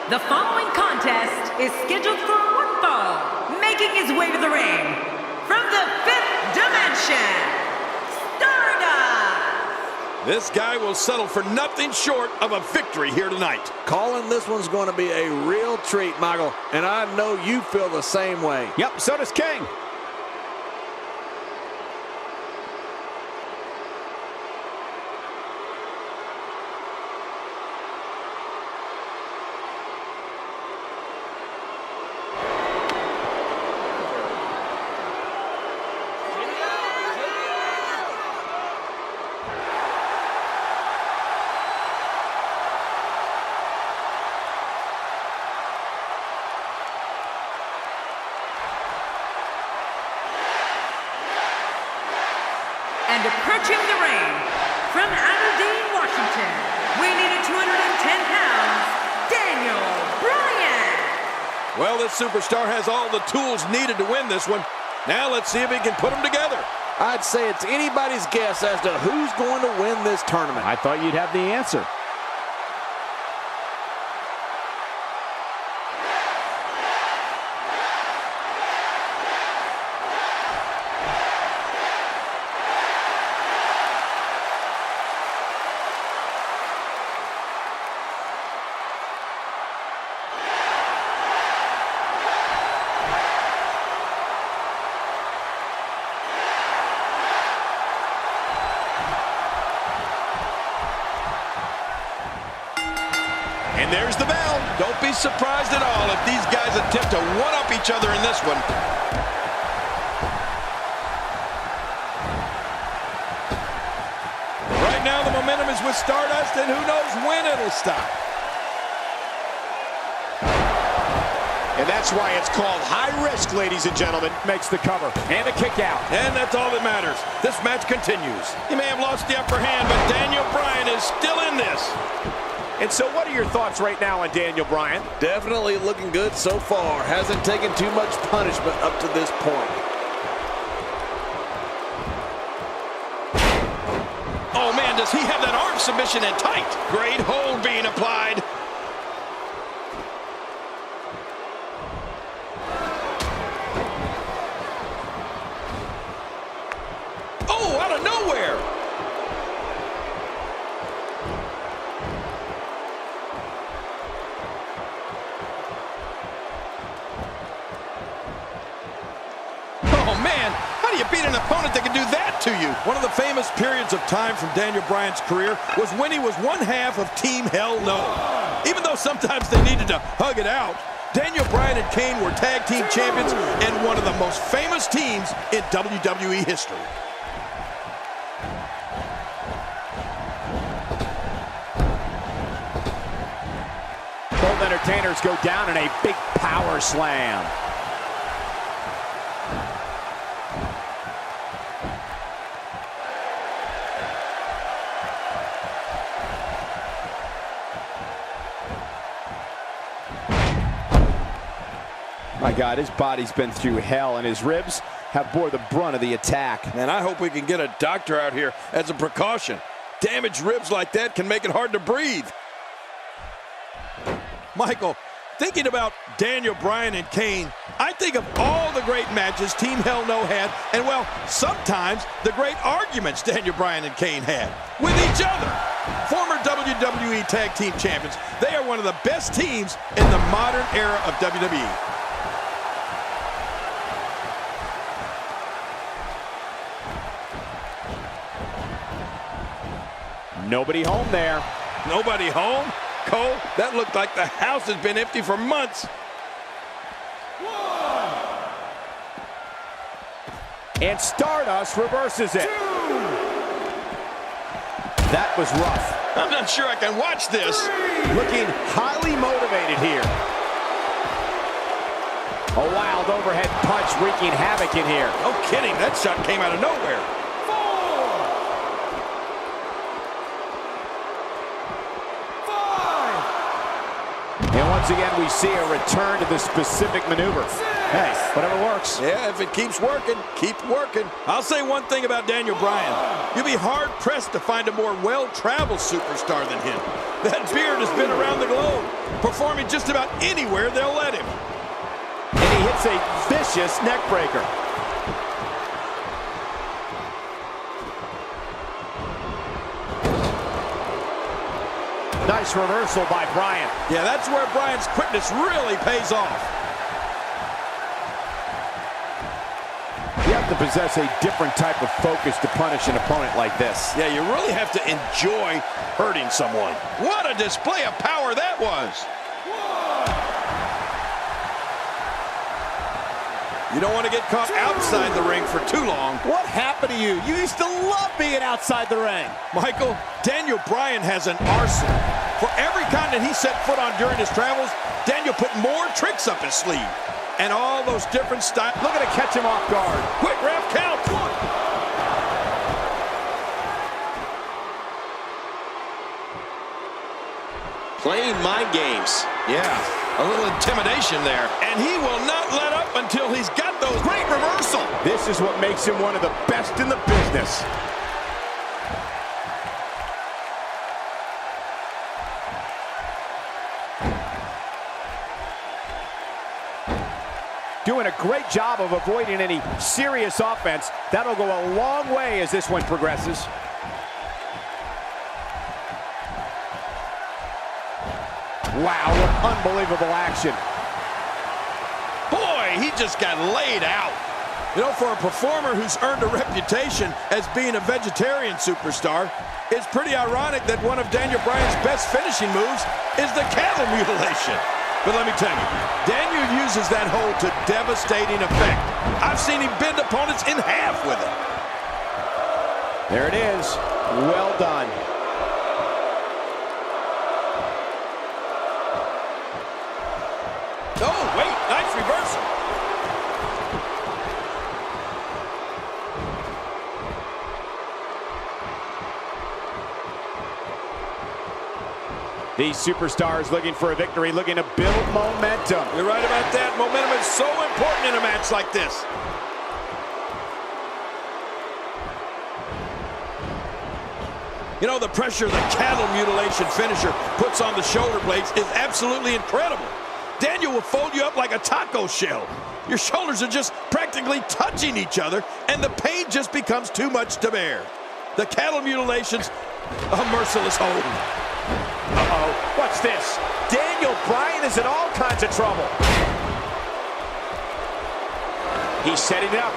The following contest is scheduled for one fall. Making his way to the ring, from the fifth dimension, Stardust! This guy will settle for nothing short of a victory here tonight. Calling this one's going to be a real treat, Michael, and I know you feel the same way. Yep, so does King. And approaching the ring, from Aberdeen, Washington, weighing in at 210 pounds, Daniel Bryan. Well, this superstar has all the tools needed to win this one. Now let's see if he can put them together. I'd say it's anybody's guess as to who's going to win this tournament. I thought you'd have the answer. And there's the bell. Don't be surprised at all if these guys attempt to one-up each other in this one. Right now, the momentum is with Stardust, and who knows when it'll stop. And that's why it's called high risk, ladies and gentlemen. Makes the cover and a kick out. And that's all that matters. This match continues. He may have lost the upper hand, but Daniel Bryan is still in this. And so what are your thoughts right now on Daniel Bryan? Definitely looking good so far. Hasn't taken too much punishment up to this point. Oh, man, does he have that arm submission in tight? Great hold being applied. Oh, out of nowhere. Oh, man, how do you beat an opponent that can do that to you? One of the famous periods of time from Daniel Bryan's career was when he was one half of Team Hell No. Even though sometimes they needed to hug it out, Daniel Bryan and Kane were tag team champions and one of the most famous teams in WWE history. Both entertainers go down in a big power slam. My God, his body's been through hell, and his ribs have bore the brunt of the attack. And I hope we can get a doctor out here as a precaution. Damaged ribs like that can make it hard to breathe. Michael, thinking about Daniel Bryan and Kane, I think of all the great matches Team Hell No had, and well, sometimes the great arguments Daniel Bryan and Kane had with each other. Former WWE Tag Team Champions, they are one of the best teams in the modern era of WWE. Nobody home there. Nobody home? Cole, that looked like the house has been empty for months. And Stardust reverses it. That was rough. I'm not sure I can watch this. Looking highly motivated here. A wild overhead punch wreaking havoc in here. No kidding, that shot came out of nowhere. And once again, we see a return to the specific maneuver. Hey, whatever works. Yeah, if it keeps working, keep working. I'll say one thing about Daniel Bryan. You'll be hard-pressed to find a more well-traveled superstar than him. That beard has been around the globe, performing just about anywhere they'll let him. And he hits a vicious neck breaker. Nice reversal by Bryan. Yeah, that's where Bryan's quickness really pays off. You have to possess a different type of focus to punish an opponent like this. Yeah, you really have to enjoy hurting someone. What a display of power that was. You don't want to get caught outside the ring for too long. What happened to you? You used to love being outside the ring. Michael, Daniel Bryan has an arsenal. For every continent he set foot on during his travels, Daniel put more tricks up his sleeve. And all those different styles. Look at it catch him off guard. Quick, ref, count. Playing mind games. Yeah, a little intimidation there. And he will not let up until he's got those. Great reversal. This is what makes him one of the best in the business. Doing a great job of avoiding any serious offense. That'll go a long way as this one progresses. Wow, what unbelievable action. Boy, he just got laid out. You know, for a performer who's earned a reputation as being a vegetarian superstar, it's pretty ironic that one of Daniel Bryan's best finishing moves is the cattle mutilation. But let me tell you, Daniel uses that hold to devastating effect. I've seen him bend opponents in half with it. There it is. Well done. Oh, wait, nice reversal. These superstars looking for a victory, looking to build momentum. You're right about that. Momentum is so important in a match like this. You know, the pressure the cattle mutilation finisher puts on the shoulder blades is absolutely incredible. Daniel will fold you up like a taco shell. Your shoulders are just practically touching each other, and the pain just becomes too much to bear. The cattle mutilation's a merciless hold. Uh-oh, what's this? Daniel Bryan is in all kinds of trouble. He's setting it up.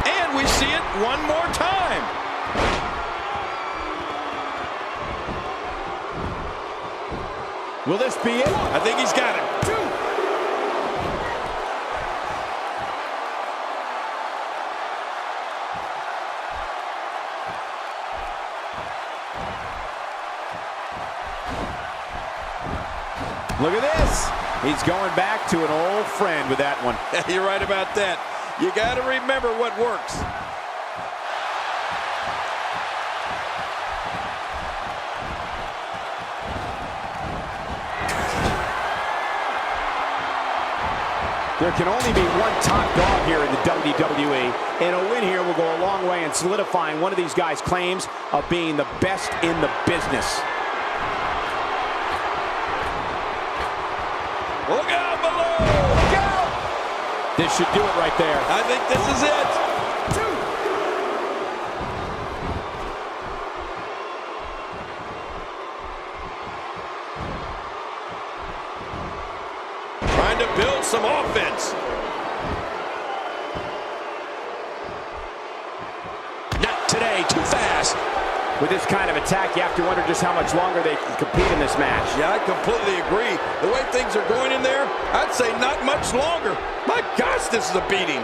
And we see it one more time. Will this be it? I think he's got it. Look at this. He's going back to an old friend with that one. You're right about that. You got to remember what works. There can only be one top dog here in the WWE, and a win here will go a long way in solidifying one of these guys' claims of being the best in the business. Look out below! Look out! This should do it right there. I think this is it. Trying to build some offense. Not today, too fast. With this kind of attack, you have to wonder just how much longer they can compete in this match. Yeah, I completely agree. The way things are going in there, I'd say not much longer. My gosh, this is a beating.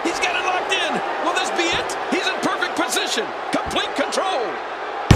He's got it locked in. Will this be it? He's in perfect position. Complete control.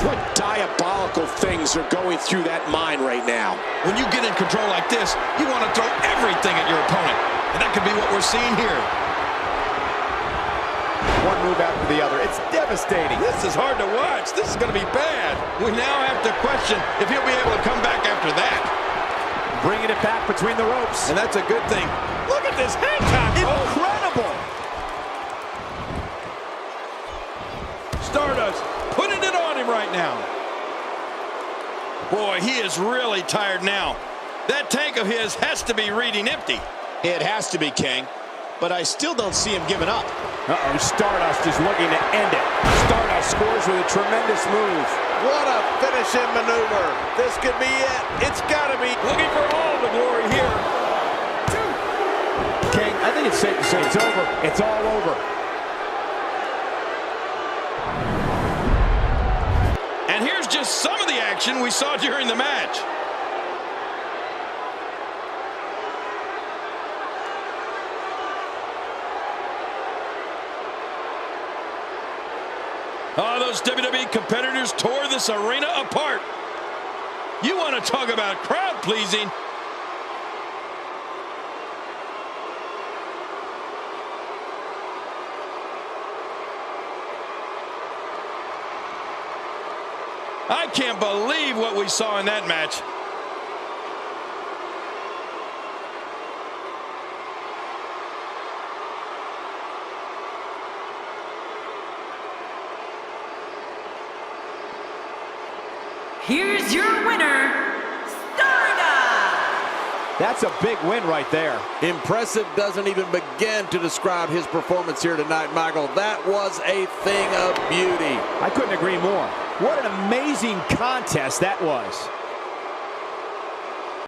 What diabolical things are going through that mind right now? When you get in control like this, you want to throw everything at your opponent. And that could be what we're seeing here. One move after the other. It's devastating. This is hard to watch. This is going to be bad. We now have to question if he'll be able to come back after that. Bringing it back between the ropes. And that's a good thing. Look at this hang time. Incredible. Stardust putting it on him right now. Boy, he is really tired now. That tank of his has to be reading empty. It has to be, King. But I still don't see him giving up. Uh-oh, Stardust is looking to end it. Stardust scores with a tremendous move. What a finishing maneuver. This could be it. It's got to be. Looking for all the glory here. King, I think it's safe to say it's over. It's all over. And here's just some of the action we saw during the match. Oh, those WWE competitors tore this arena apart. You want to talk about crowd pleasing? I can't believe what we saw in that match. Here's your winner, Stardust! That's a big win right there. Impressive doesn't even begin to describe his performance here tonight, Michael. That was a thing of beauty. I couldn't agree more. What an amazing contest that was.